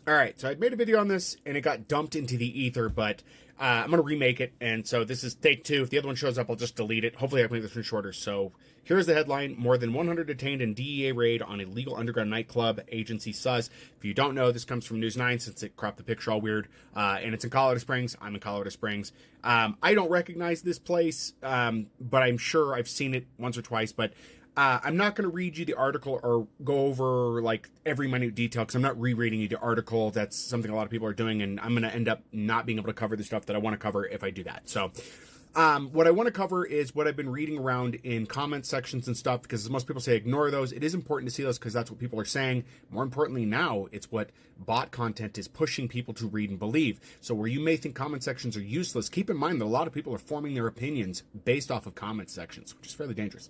All right, so I made a video on this and it got dumped into the ether, but I'm going to remake it. And so this is take two. If the other one shows up, I'll just delete it. Hopefully I can make this one shorter. So here's the headline. More than 100 detained in DEA raid on illegal underground nightclub, agency says. If you don't know, this comes from News 9 since it cropped the picture all weird. And it's in Colorado Springs. I'm in Colorado Springs. I don't recognize this place, but I'm sure I've seen it once or twice. But I'm not going to read you the article or go over like every minute detail because I'm not rereading you the article. That's something a lot of people are doing, and I'm going to end up not being able to cover the stuff that I want to cover if I do that. So what I want to cover is what I've been reading around in comment sections and stuff, because most people say ignore those. It is important to see those because that's what people are saying. More importantly now, it's what bot content is pushing people to read and believe. So where you may think comment sections are useless, keep in mind that a lot of people are forming their opinions based off of comment sections, which is fairly dangerous.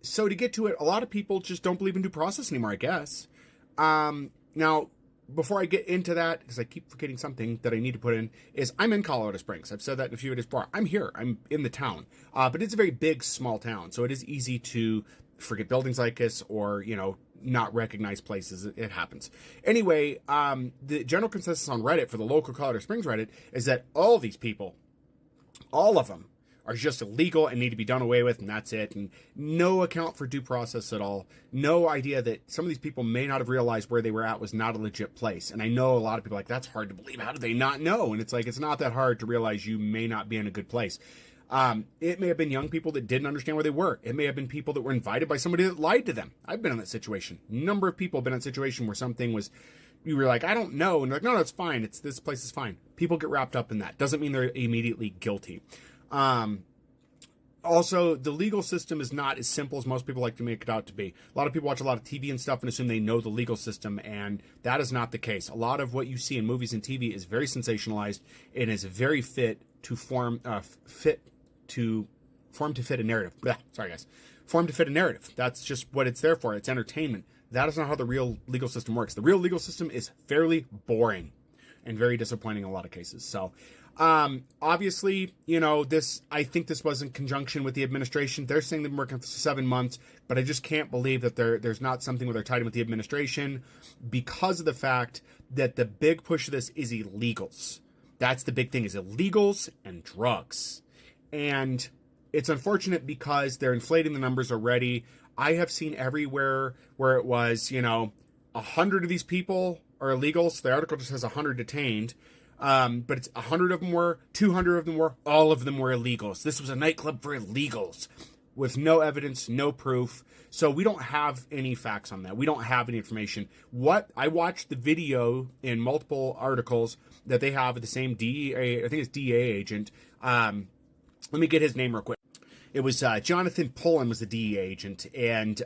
So to get to it, a lot of people just don't believe in due process anymore, I guess. Now, before I get into that, because I keep forgetting something that I need to put in, is I'm in Colorado Springs. I've said that in a few videos before. I'm here. I'm in the town. But it's a very big, small town. So it is easy to forget buildings like this or, you know, not recognize places. It happens. Anyway, the general consensus on Reddit for the local Colorado Springs Reddit is that all these people, all of them, are just illegal and need to be done away with, and that's it. And no account for due process at all. No idea that some of these people may not have realized where they were at was not a legit place. And I know a lot of people are like, that's hard to believe. How do they not know? And it's like, it's not that hard to realize you may not be in a good place. It may have been young people that didn't understand where they were. It may have been people that were invited by somebody that lied to them. I've been in that situation. A number of people have been in that situation where something was, you were like, I don't know. And they're like, no, it's fine. This place is fine. People get wrapped up in that. Doesn't mean they're immediately guilty. Also, the legal system is not as simple as most people like to make it out to be. A lot of people watch a lot of TV and stuff and assume they know the legal system, and that is not the case. A lot of what you see in movies and TV is very sensationalized and is very fit to form to fit a narrative. Blah, sorry, guys. Form to fit a narrative. That's just what it's there for. It's entertainment. That is not how the real legal system works. The real legal system is fairly boring and very disappointing in a lot of cases. So, obviously, you know, I think this was in conjunction with the administration. They're saying they've been working for 7 months, but I just can't believe that there's not something where they're tied in with the administration because of the fact that the big push of this is illegals. That's the big thing, is illegals and drugs. And it's unfortunate because they're inflating the numbers already. I have seen everywhere where it was, 100 of these people are illegals. The article just has 100 detained. But it's 100 of them were, 200 of them were, all of them were illegals. This was a nightclub for illegals with no evidence, no proof. So we don't have any facts on that. We don't have any information. I watched the video in multiple articles that they have of the same DEA, I think it's DEA agent. Let me get his name real quick. It was Jonathan Pullen was the DEA agent, and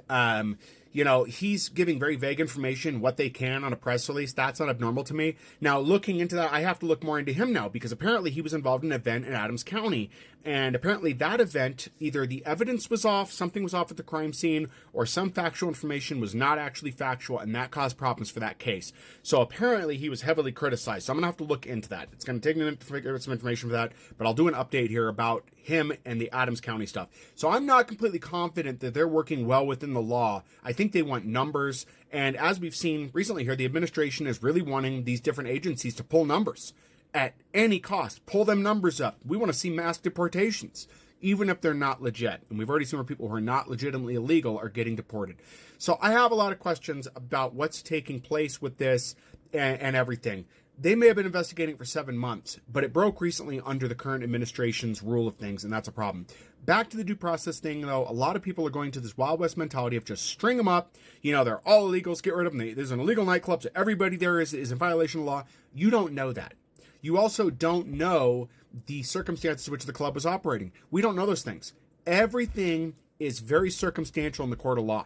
he's giving very vague information, what they can on a press release. That's not abnormal to me. Now, looking into that, I have to look more into him now, because apparently he was involved in an event in Adams County, and apparently that event, either the evidence was off, something was off at the crime scene, or some factual information was not actually factual, and that caused problems for that case. So apparently he was heavily criticized, so I'm going to have to look into that. It's going to take me a minute to figure out some information for that, but I'll do an update here about him and the Adams County stuff. So I'm not completely confident that they're working well within the law. I think they want numbers, and as we've seen recently here, the administration is really wanting these different agencies to pull numbers at any cost. Pull them numbers up. We want to see mass deportations, even if they're not legit. And we've already seen where people who are not legitimately illegal are getting deported. So I have a lot of questions about what's taking place with this and everything. They may have been investigating for 7 months, but it broke recently under the current administration's rule of things, and that's a problem. Back to the due process thing, though, a lot of people are going to this Wild West mentality of just string them up. They're all illegals, get rid of them. There's an illegal nightclub, so everybody there is in violation of the law. You don't know that. You also don't know the circumstances in which the club was operating. We don't know those things. Everything is very circumstantial in the court of law,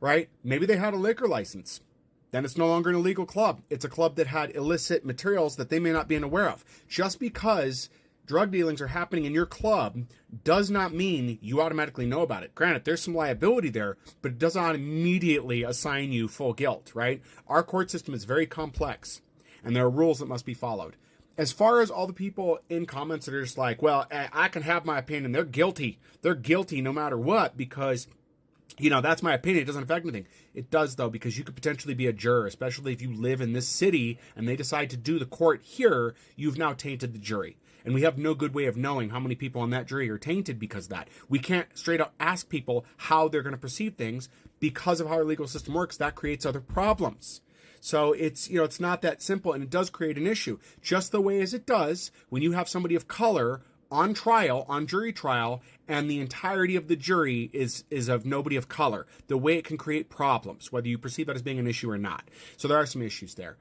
right? Maybe they had a liquor license. Then it's no longer an illegal club. It's a club that had illicit materials that they may not be aware of. Just because drug dealings are happening in your club does not mean you automatically know about it. Granted, there's some liability there, but it does not immediately assign you full guilt, right? Our court system is very complex, and there are rules that must be followed. As far as all the people in comments that are just like, well, I can have my opinion. They're guilty. They're guilty no matter what, because That's my opinion. It doesn't affect anything. It does, though, because you could potentially be a juror, especially if you live in this city and they decide to do the court here. You've now tainted the jury. And we have no good way of knowing how many people on that jury are tainted because of that. We can't straight up ask people how they're going to perceive things because of how our legal system works. That creates other problems. So it's not that simple, and it does create an issue. Just the way as it does when you have somebody of color on trial, on jury trial, and the entirety of the jury is of nobody of color. The way it can create problems, whether you perceive that as being an issue or not. So there are some issues there.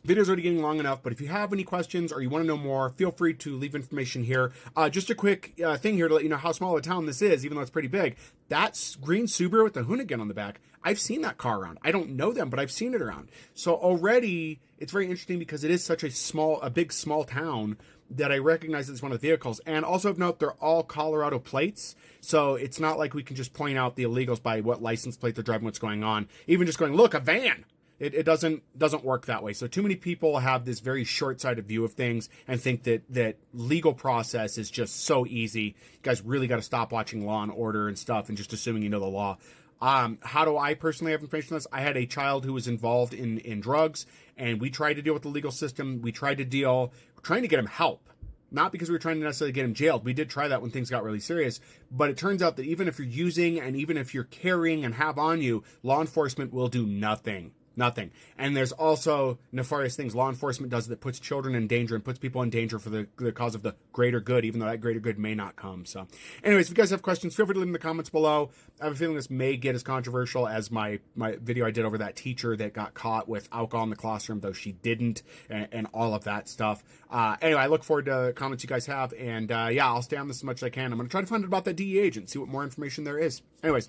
Video's already getting long enough, but if you have any questions or you want to know more, feel free to leave information here. Just a quick thing here to let you know how small a town this is, even though it's pretty big. That green Subaru with the Hoonigan on the back, I've seen that car around. I don't know them, but I've seen it around. So already, it's very interesting because it is such a big, small town that I recognize it's one of the vehicles. And also of note, they're all Colorado plates. So it's not like we can just point out the illegals by what license plate they're driving, what's going on. Even just going, look, a van. It doesn't work that way. So too many people have this very short-sighted view of things and think that legal process is just so easy. You guys really got to stop watching Law and Order and stuff and just assuming you know the law. How do I personally have information on this? I had a child who was involved in drugs, and we tried to deal with the legal system. We're trying to get him help. Not because we were trying to necessarily get him jailed. We did try that when things got really serious. But it turns out that even if you're using and even if you're carrying and have on you, law enforcement will do nothing. Nothing. And there's also nefarious things law enforcement does that puts children in danger and puts people in danger for the cause of the greater good, even though that greater good may not come. So anyways, if you guys have questions, feel free to leave them in the comments below. I have a feeling this may get as controversial as my video I did over that teacher that got caught with alcohol in the classroom, though she didn't, and all of that stuff. Anyway, I look forward to the comments you guys have. And yeah, I'll stay on this as much as I can. I'm going to try to find out about that DEA agent, see what more information there is. Anyways,